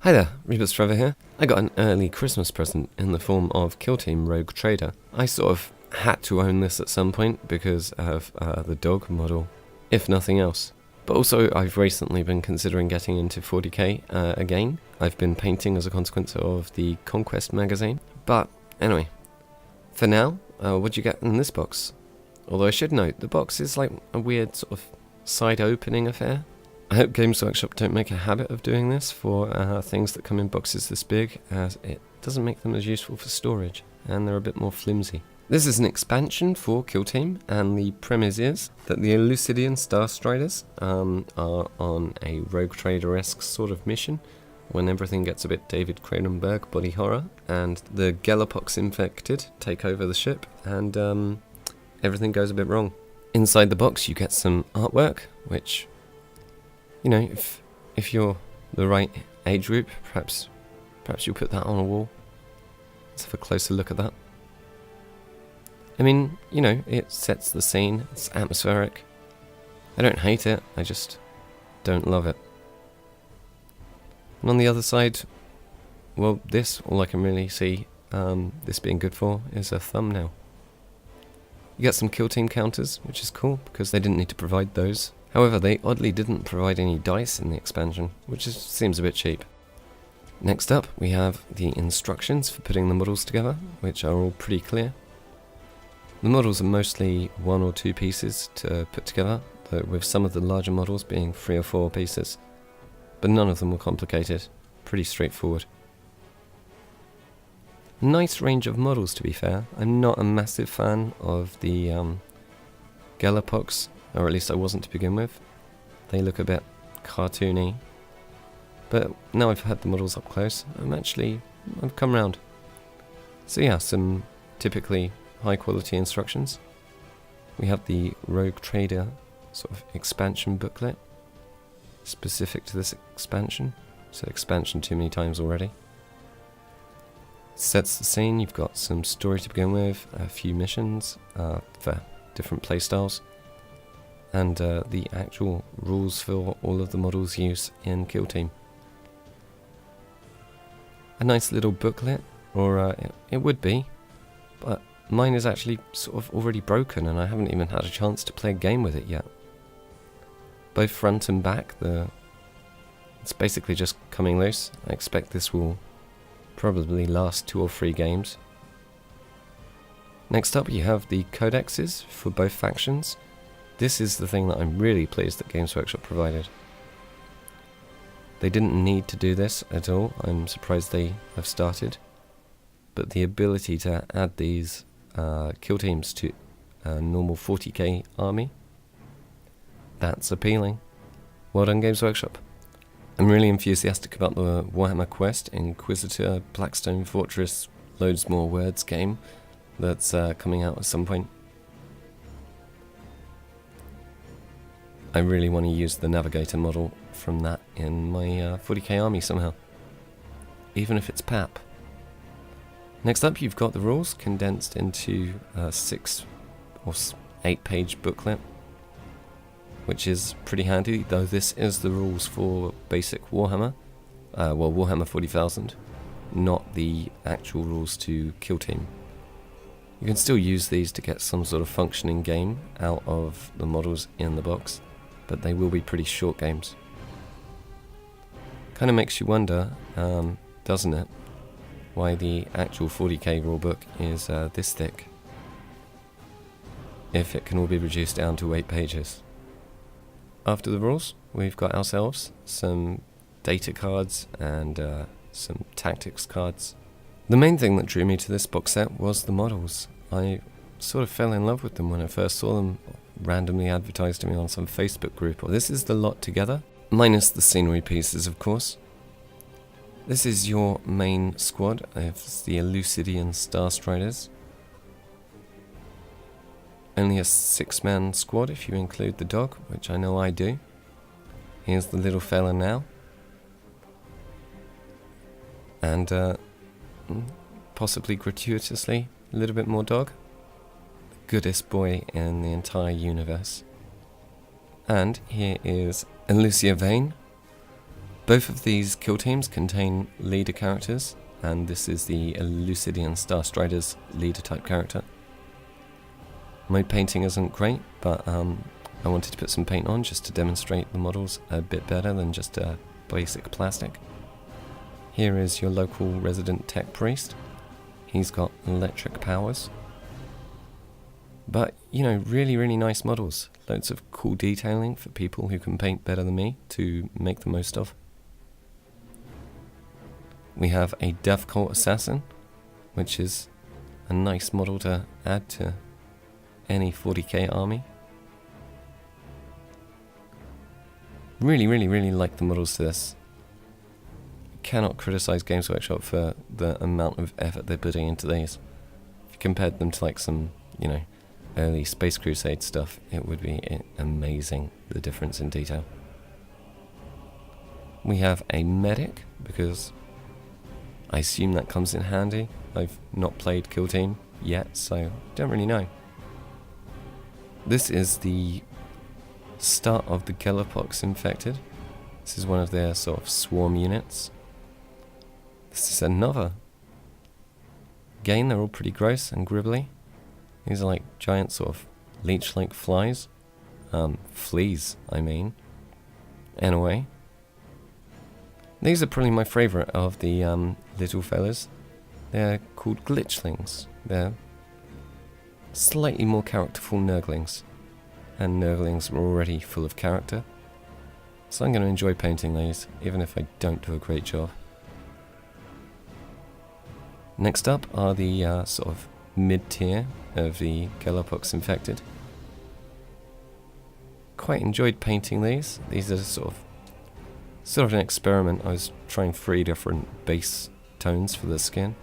Hi there, Rebus Trevor here. I got an early Christmas present in the form of Kill Team Rogue Trader. I sort of had to own this at some point because of the dog model, if nothing else. But also, I've recently been considering getting into 40k again. I've been painting as a consequence of the Conquest magazine. But anyway, for now, what do you get in this box? Although I should note, the box is like a weird sort of side opening affair. I hope Games Workshop don't make a habit of doing this for things that come in boxes this big, as it doesn't make them as useful for storage, and they're a bit more flimsy. This is an expansion for Kill Team, and the premise is that the Elucidian Starstriders are on a Rogue Trader-esque sort of mission, when everything gets a bit David Cronenberg body horror, and the Galapox infected take over the ship, and everything goes a bit wrong. Inside the box you get some artwork, which, you know, if you're the right age group, perhaps you'll put that on a wall. Let's have a closer look at that. I mean, you know, it sets the scene, it's atmospheric. I don't hate it, I just don't love it. And on the other side, well, all I can really see this being good for is a thumbnail. You get some Kill Team counters, which is cool, because they didn't need to provide those. However, they oddly didn't provide any dice in the expansion, which seems a bit cheap. Next up, we have the instructions for putting the models together, which are all pretty clear. The models are mostly 1 or 2 pieces to put together, though with some of the larger models being 3 or 4 pieces. But none of them were complicated, pretty straightforward. Nice range of models, to be fair. I'm not a massive fan of the Galapox, or at least I wasn't to begin with. They look a bit cartoony. But now I've had the models up close, I've come round. So yeah, some typically high quality instructions. We have the Rogue Trader sort of expansion booklet, specific to this expansion. So expansion too many times already. Sets the scene, you've got some story to begin with, a few missions for different playstyles, and the actual rules for all of the models' use in Kill Team. A nice little booklet, or it would be, but mine is actually sort of already broken and I haven't even had a chance to play a game with it yet. Both front and back, it's basically just coming loose. I expect this will probably last 2 or 3 games. Next up you have the codexes for both factions. This is the thing that I'm really pleased that Games Workshop provided. They didn't need to do this at all, I'm surprised they have started. But the ability to add these kill teams to a normal 40k army, that's appealing. Well done, Games Workshop. I'm really enthusiastic about the Warhammer Quest Inquisitor Blackstone Fortress loads more words game that's coming out at some point. I really want to use the Navigator model from that in my 40k army somehow, even if it's PAP. Next up you've got the rules condensed into a 6 or 8 page booklet, which is pretty handy, though this is the rules for basic Warhammer, Warhammer 40,000, not the actual rules to Kill Team. You can still use these to get some sort of functioning game out of the models in the box, but they will be pretty short games. Kind of makes you wonder, doesn't it, why the actual 40k rulebook is this thick, if it can all be reduced down to 8 pages. After the rules, we've got ourselves some data cards and some tactics cards. The main thing that drew me to this box set was the models. I sort of fell in love with them when I first saw them randomly advertised to me on some Facebook group. This is the lot together, minus the scenery pieces, of course. This is your main squad of the Elucidian Starstriders. Only a 6-man squad if you include the dog, which I know I do. Here's the little fella now. And possibly gratuitously a little bit more dog. The goodest boy in the entire universe. And here is Elucia Vane, Both of these kill teams contain leader characters, and this is the Elucidian Starstriders leader type character. My painting isn't great, but I wanted to put some paint on just to demonstrate the models a bit better than just a basic plastic. Here is your local resident tech priest. He's got electric powers. But, you know, really, really nice models. Loads of cool detailing for people who can paint better than me to make the most of. We have a Death Cult Assassin, which is a nice model to add to any 40k army. Really, really, really like the models to this. Cannot criticize Games Workshop for the amount of effort they're putting into these. If you compared them to like some, you know, early Space Crusade stuff, it would be amazing, the difference in detail. We have a medic, because I assume that comes in handy. I've not played Kill Team yet, so don't really know. This is the start of the Gellerpox infected. This is one of their sort of swarm units. This is another. Again, they're all pretty gross and gribbly. These are like giant sort of leech-like flies. Fleas, I mean. Anyway. These are probably my favourite of the little fellas. They're called glitchlings. They're slightly more characterful Nurglings. And Nurglings are already full of character. So I'm going to enjoy painting these, even if I don't do a great job. Next up are the sort of mid-tier of the Gellerpox infected. Quite enjoyed painting these. These are sort of an experiment. I was trying 3 different base tones for the skin.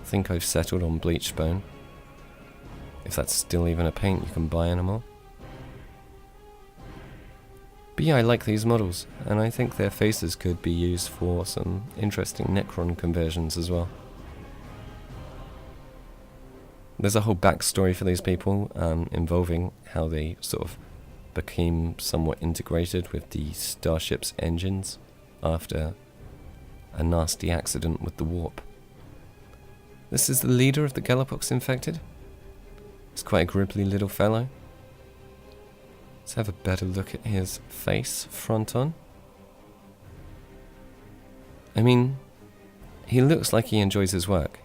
I think I've settled on bleach bone. If that's still even a paint you can buy anymore. But yeah, I like these models, and I think their faces could be used for some interesting Necron conversions as well. There's a whole backstory for these people, involving how they sort of became somewhat integrated with the starship's engines after a nasty accident with the warp. This is the leader of the Gellerpox infected. He's quite a gribbly little fellow. Let's have a better look at his face front on. I mean, he looks like he enjoys his work.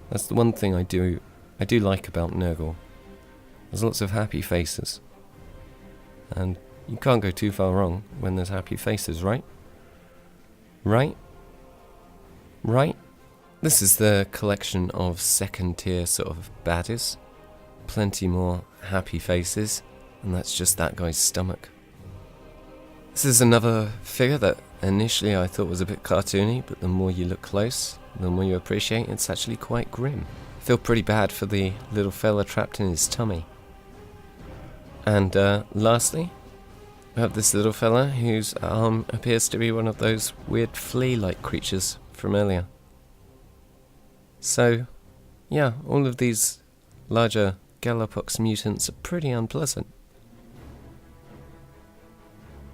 That's the one thing I do like about Nurgle. There's lots of happy faces. And you can't go too far wrong when there's happy faces, right? Right? Right? This is the collection of second tier sort of baddies. Plenty more happy faces, and that's just that guy's stomach. This is another figure that initially I thought was a bit cartoony, but the more you look close, the more you appreciate it's actually quite grim. I feel pretty bad for the little fella trapped in his tummy. And lastly, we have this little fella whose arm appears to be one of those weird flea-like creatures from earlier. So, yeah, all of these larger Gellerpox mutants are pretty unpleasant.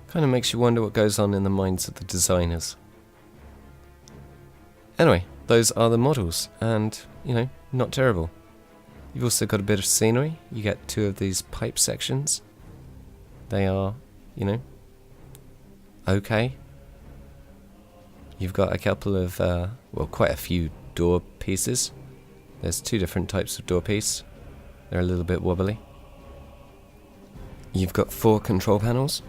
Kind of makes you wonder what goes on in the minds of the designers. Anyway, those are the models, and, you know, not terrible. You've also got a bit of scenery. You get 2 of these pipe sections. They are, you know, okay. You've got a couple of, well, quite a few door pieces. There's 2 different types of door piece. They're a little bit wobbly. You've got 4 control panels.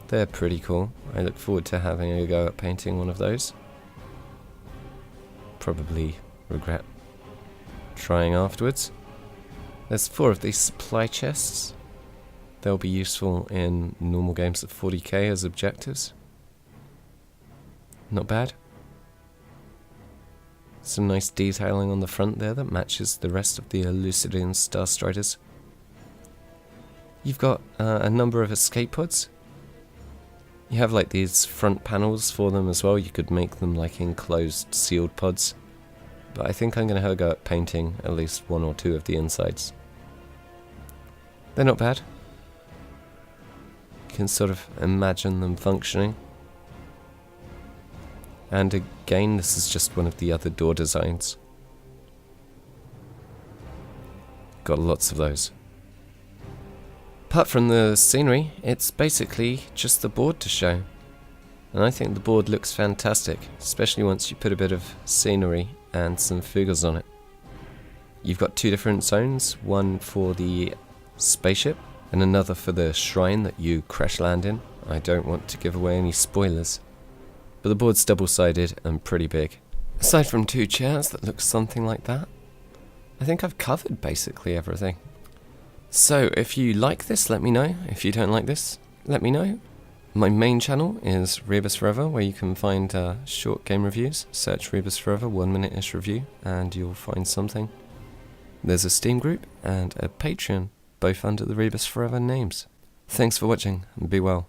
They're pretty cool. I look forward to having a go at painting one of those. Probably regret trying afterwards. There's 4 of these supply chests. They'll be useful in normal games of 40k as objectives. Not bad. Some nice detailing on the front there that matches the rest of the Elucidian Starstriders. You've got a number of escape pods. You have like these front panels for them as well. You could make them like enclosed sealed pods. But I think I'm going to have a go at painting at least 1 or 2 of the insides. They're not bad. You can sort of imagine them functioning. And again, this is just one of the other door designs. Got lots of those. Apart from the scenery, it's basically just the board to show. And I think the board looks fantastic, especially once you put a bit of scenery and some figures on it. You've got two different zones, one for the spaceship and another for the shrine that you crash land in. I don't want to give away any spoilers, but the board's double-sided and pretty big. Aside from two chairs that look something like that, I think I've covered basically everything. So if you like this, let me know. If you don't like this, let me know. My main channel is Rebus Forever, where you can find short game reviews. Search Rebus Forever 1 minute-ish review and you'll find something. There's a Steam group and a Patreon, both under the Rebus Forever names. Thanks for watching and be well.